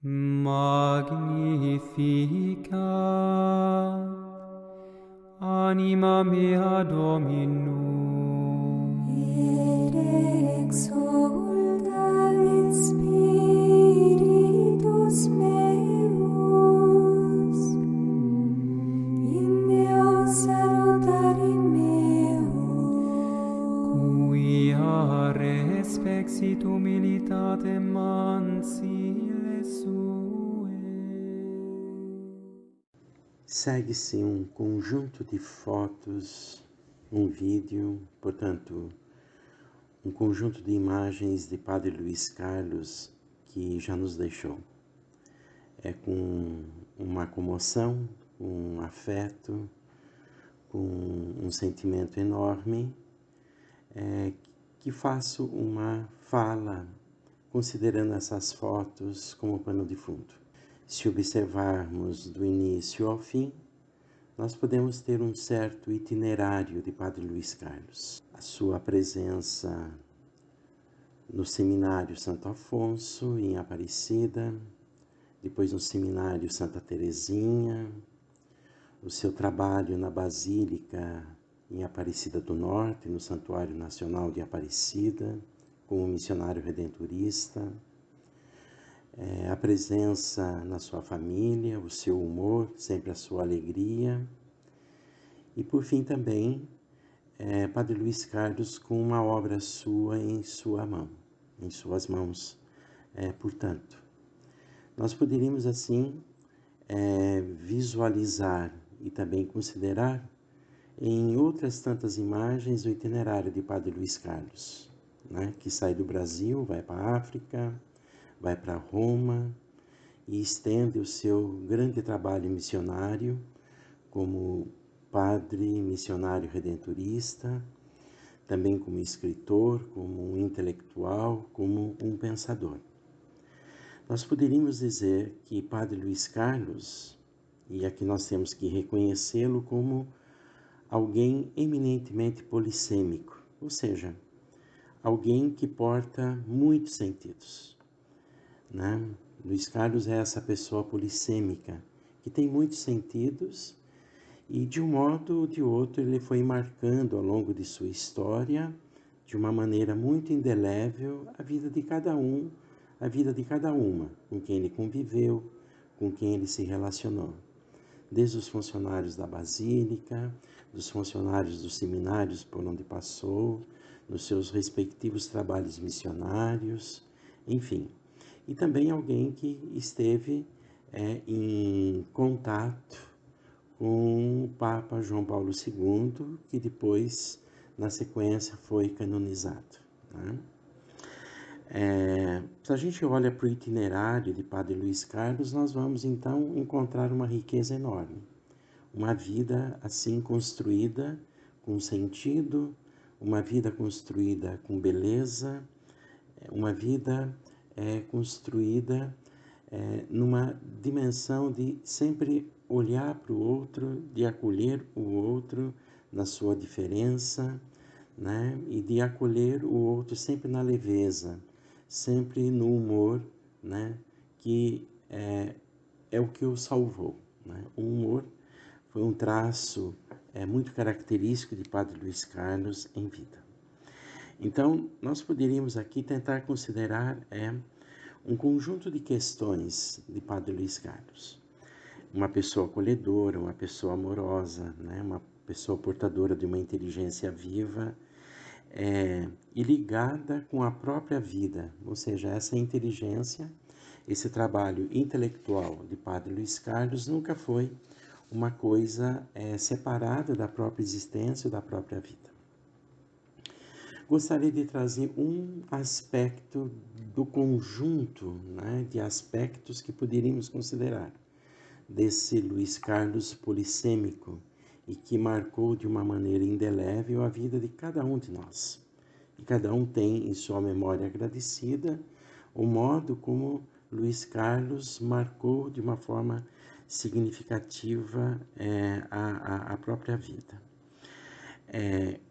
Magnificat anima mea Dominum, Et exsulta in spiritus meus, in Deo salutarim meum, quia respexit humilitatem mansile suae. Segue-se um conjunto de fotos, um vídeo, portanto, um conjunto de imagens de Padre Luiz Carlos que já nos deixou. É com uma comoção, um afeto, com um sentimento enorme, que faço uma fala considerando essas fotos como pano de fundo. Se observarmos do início ao fim, nós podemos ter um certo itinerário de Padre Luiz Carlos. A sua presença no Seminário Santo Afonso, em Aparecida, depois no Seminário Santa Teresinha, o seu trabalho na Basílica em Aparecida do Norte, no Santuário Nacional de Aparecida, como missionário redentorista, a presença na sua família, o seu humor, sempre a sua alegria. E por fim também, Padre Luiz Carlos com uma obra sua em sua mão, em suas mãos. Portanto, nós poderíamos assim visualizar e também considerar em outras tantas imagens o itinerário de Padre Luiz Carlos, né, que sai do Brasil, vai para a África, vai para Roma e estende o seu grande trabalho missionário como padre missionário redentorista, também como escritor, como um intelectual, como um pensador. Nós poderíamos dizer que Padre Luiz Carlos, e aqui nós temos que reconhecê-lo como alguém eminentemente polissêmico, ou seja, alguém que porta muitos sentidos, né? Luiz Carlos é essa pessoa polissêmica, que tem muitos sentidos e de um modo ou de outro ele foi marcando ao longo de sua história, de uma maneira muito indelével, a vida de cada um, a vida de cada uma, com quem ele conviveu, com quem ele se relacionou. Desde os funcionários da Basílica, dos funcionários dos seminários por onde passou, nos seus respectivos trabalhos missionários, enfim. E também alguém que esteve em contato com o Papa João Paulo II, que depois, na sequência, foi canonizado, né? Se a gente olha para o itinerário de Padre Luiz Carlos, nós vamos então encontrar uma riqueza enorme. Uma vida assim construída com sentido, uma vida construída com beleza, uma vida construída numa dimensão de sempre olhar para o outro, de acolher o outro na sua diferença, né? E de acolher o outro sempre na leveza, sempre no humor, né? Que é o que o salvou, né? O humor foi um traço muito característico de Padre Luiz Carlos em vida. Então, nós poderíamos aqui tentar considerar um conjunto de questões de Padre Luiz Carlos. Uma pessoa acolhedora, uma pessoa amorosa, né? Uma pessoa portadora de uma inteligência viva e ligada com a própria vida, ou seja, essa inteligência, esse trabalho intelectual de Padre Luiz Carlos nunca foi uma coisa separada da própria existência ou da própria vida. Gostaria de trazer um aspecto do conjunto, né, de aspectos que poderíamos considerar desse Luiz Carlos polissêmico e que marcou de uma maneira indelével a vida de cada um de nós. E cada um tem em sua memória agradecida o modo como Luiz Carlos marcou de uma forma significativa a própria vida.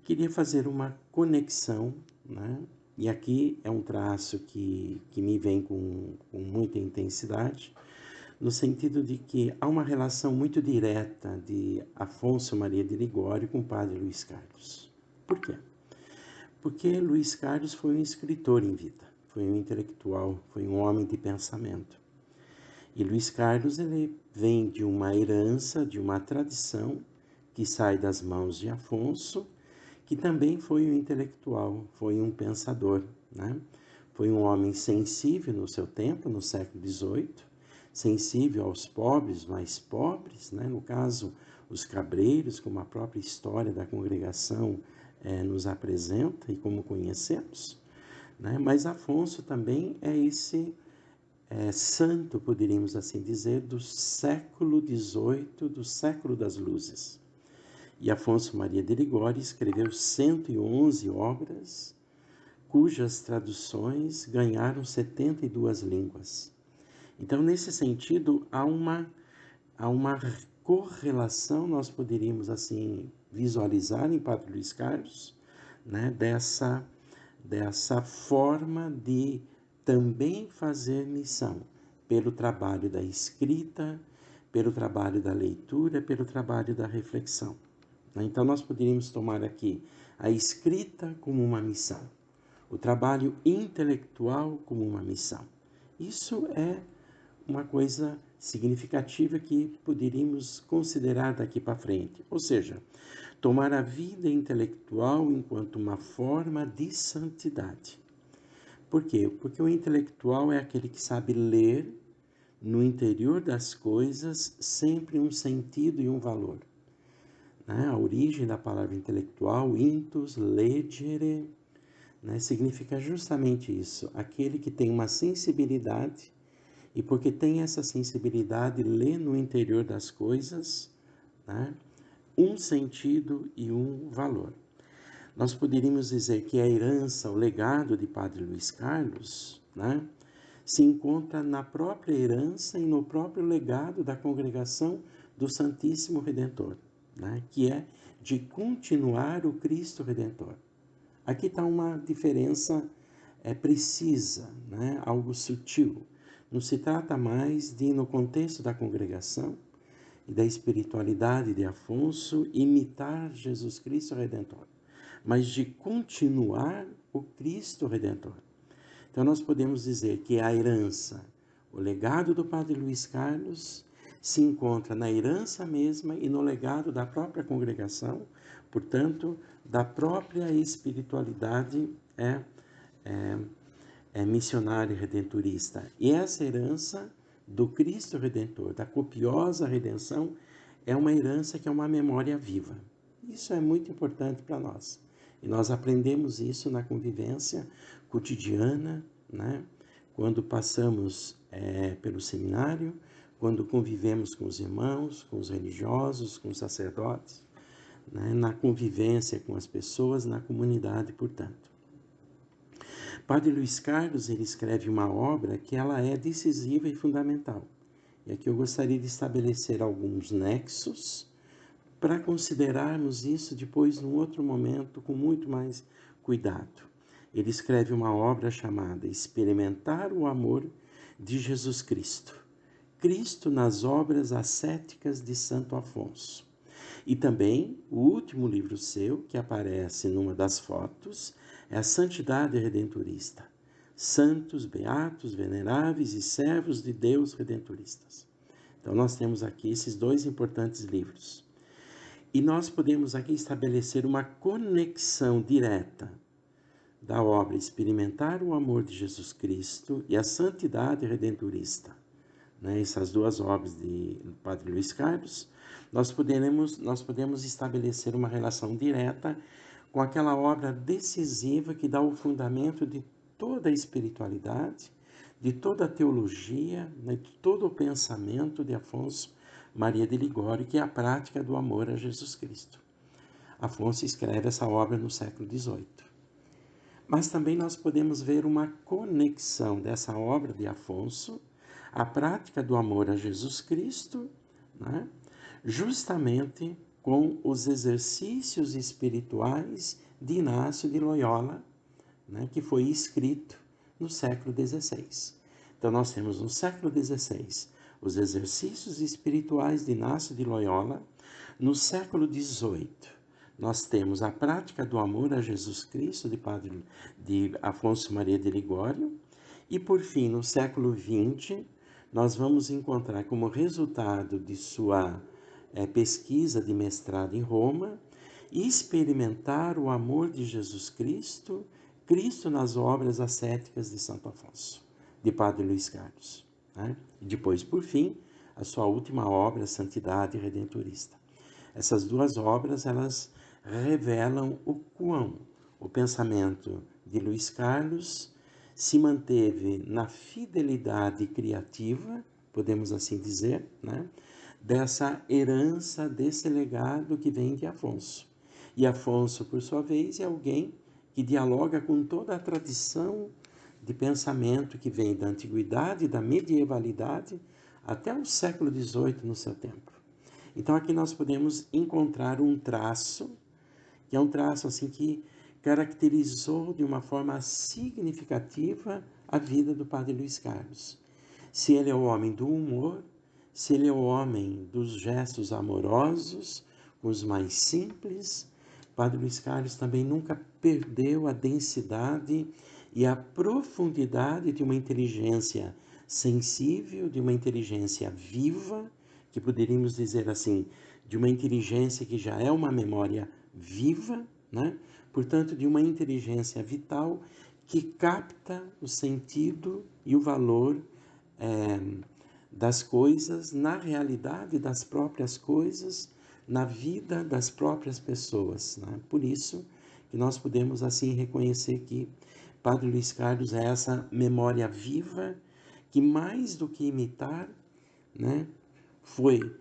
Queria fazer uma conexão, né, E aqui é um traço que me vem com muita intensidade, no sentido de que há uma relação muito direta de Afonso Maria de Ligório com o padre Luís Carlos. Por quê? Porque Luís Carlos foi um escritor em vida, foi um intelectual, foi um homem de pensamento. E Luís Carlos ele vem de uma herança, de uma tradição que sai das mãos de Afonso, que também foi um intelectual, foi um pensador, né? Foi um homem sensível no seu tempo, no século XVIII, sensível aos pobres, mais pobres, né? No caso, os cabreiros, como a própria história da congregação nos apresenta e como conhecemos, né? Mas Afonso também é esse santo, poderíamos assim dizer, do século XVIII, do século das luzes. E Afonso Maria de Ligório escreveu 111 obras, cujas traduções ganharam 72 línguas. Então, nesse sentido, há uma correlação, nós poderíamos assim visualizar em Padre Luís Carlos, né, dessa forma de também fazer missão pelo trabalho da escrita, pelo trabalho da leitura, pelo trabalho da reflexão. Então, nós poderíamos tomar aqui a escrita como uma missão, o trabalho intelectual como uma missão. Isso é uma coisa significativa que poderíamos considerar daqui para frente. Ou seja, tomar a vida intelectual enquanto uma forma de santidade. Por quê? Porque o intelectual é aquele que sabe ler no interior das coisas sempre um sentido e um valor. A origem da palavra intelectual, intus legere, significa justamente isso, aquele que tem uma sensibilidade e porque tem essa sensibilidade lê no interior das coisas um sentido e um valor. Nós poderíamos dizer que a herança, o legado de Padre Luís Carlos, se encontra na própria herança e no próprio legado da congregação do Santíssimo Redentor, que é de continuar o Cristo Redentor. Aqui está uma diferença precisa, algo sutil. Não se trata mais de, no contexto da congregação e da espiritualidade de Afonso, imitar Jesus Cristo Redentor, mas de continuar o Cristo Redentor. Então nós podemos dizer que a herança, o legado do Padre Luís Carlos, se encontra na herança mesma e no legado da própria congregação, portanto, da própria espiritualidade missionária e redentorista. E essa herança do Cristo Redentor, da copiosa redenção, é uma herança que é uma memória viva. Isso é muito importante para nós. E nós aprendemos isso na convivência cotidiana, quando passamos pelo seminário, quando convivemos com os irmãos, com os religiosos, com os sacerdotes, na convivência com as pessoas, na comunidade, portanto. Padre Luís Carlos, ele escreve uma obra que ela é decisiva e fundamental. E aqui eu gostaria de estabelecer alguns nexos para considerarmos isso depois, num outro momento, com muito mais cuidado. Ele escreve uma obra chamada Experimentar o Amor de Jesus Cristo. Cristo nas obras ascéticas de Santo Afonso. E também o último livro seu, que aparece numa das fotos, é a Santidade Redentorista. Santos, beatos, veneráveis e servos de Deus redentoristas. Então nós temos aqui esses dois importantes livros. E nós podemos aqui estabelecer uma conexão direta da obra Experimentar o Amor de Jesus Cristo e a Santidade Redentorista. Essas duas obras de Padre Luís Carlos, nós podemos estabelecer uma relação direta com aquela obra decisiva que dá o fundamento de toda a espiritualidade, de toda a teologia, de todo o pensamento de Afonso Maria de Ligório, que é a prática do amor a Jesus Cristo. Afonso escreve essa obra no século XVIII. Mas também nós podemos ver uma conexão dessa obra de Afonso, a prática do amor a Jesus Cristo, justamente com os exercícios espirituais de Inácio de Loyola, né, que foi escrito no século XVI. Então nós temos no século XVI os exercícios espirituais de Inácio de Loyola. No século XVIII nós temos a prática do amor a Jesus Cristo de Afonso Maria de Ligório. E por fim, no século XX, nós vamos encontrar como resultado de sua pesquisa de mestrado em Roma, experimentar o amor de Jesus Cristo, Cristo nas obras ascéticas de Santo Afonso, de Padre Luís Carlos. Né? E depois, por fim, a sua última obra, Santidade Redentorista. Essas duas obras, elas revelam o quão o pensamento de Luís Carlos se manteve na fidelidade criativa, podemos assim dizer, né? Dessa herança, desse legado que vem de Afonso. E Afonso, por sua vez, é alguém que dialoga com toda a tradição de pensamento que vem da antiguidade, da medievalidade, até o século XVIII no seu tempo. Então aqui nós podemos encontrar um traço, que é um traço assim que caracterizou de uma forma significativa a vida do Padre Luís Carlos. Se ele é o homem do humor, se ele é o homem dos gestos amorosos, os mais simples, Padre Luís Carlos também nunca perdeu a densidade e a profundidade de uma inteligência sensível, de uma inteligência viva, que poderíamos dizer assim, de uma inteligência que já é uma memória viva, né? Portanto, de uma inteligência vital que capta o sentido e o valor das coisas, na realidade das próprias coisas, na vida das próprias pessoas. Né? Por isso que nós podemos assim reconhecer que Padre Luís Carlos é essa memória viva que, mais do que imitar, né, foi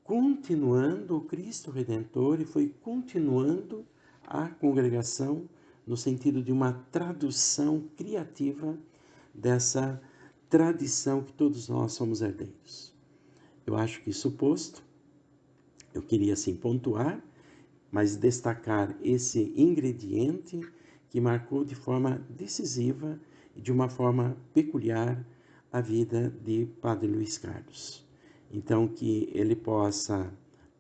continuando o Cristo Redentor e foi continuando a congregação no sentido de uma tradução criativa dessa tradição que todos nós somos herdeiros. Eu acho que isso posto, eu queria assim pontuar, mas destacar esse ingrediente que marcou de forma decisiva e de uma forma peculiar a vida de Padre Luís Carlos. Então, que ele possa,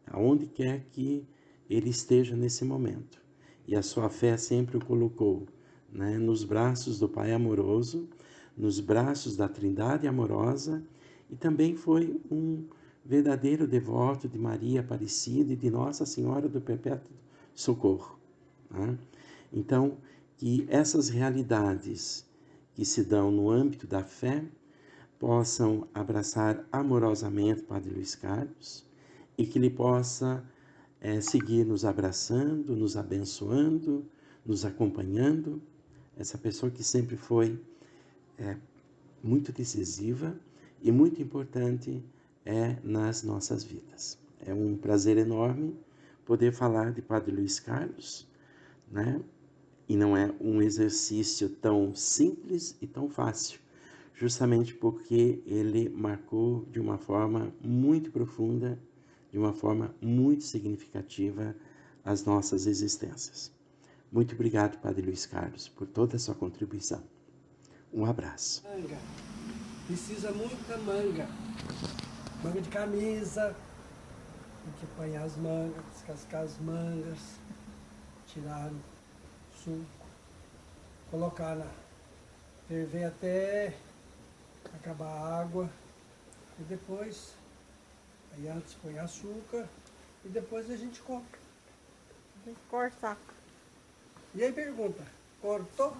aonde quer que ele esteja nesse momento, e a sua fé sempre o colocou, né, nos braços do Pai amoroso, nos braços da Trindade amorosa, e também foi um verdadeiro devoto de Maria Aparecida e de Nossa Senhora do Perpétuo Socorro. Né? Então, que essas realidades que se dão no âmbito da fé possam abraçar amorosamente Padre Luís Carlos e que ele possa seguir nos abraçando, nos abençoando, nos acompanhando. Essa pessoa que sempre foi muito decisiva e muito importante nas nossas vidas. É um prazer enorme poder falar de Padre Luís Carlos, né? E não é um exercício tão simples e tão fácil, justamente porque ele marcou de uma forma muito profunda, de uma forma muito significativa as nossas existências. Muito obrigado, Padre Luís Carlos, por toda a sua contribuição. Um abraço. Manga. Precisa muita manga. Manga de camisa. Tem que apanhar as mangas, descascar as mangas, tirar o suco, colocar ferver até acabar a água. E depois, aí antes põe açúcar e depois a gente come. Tem que cortar. E aí pergunta, cortou?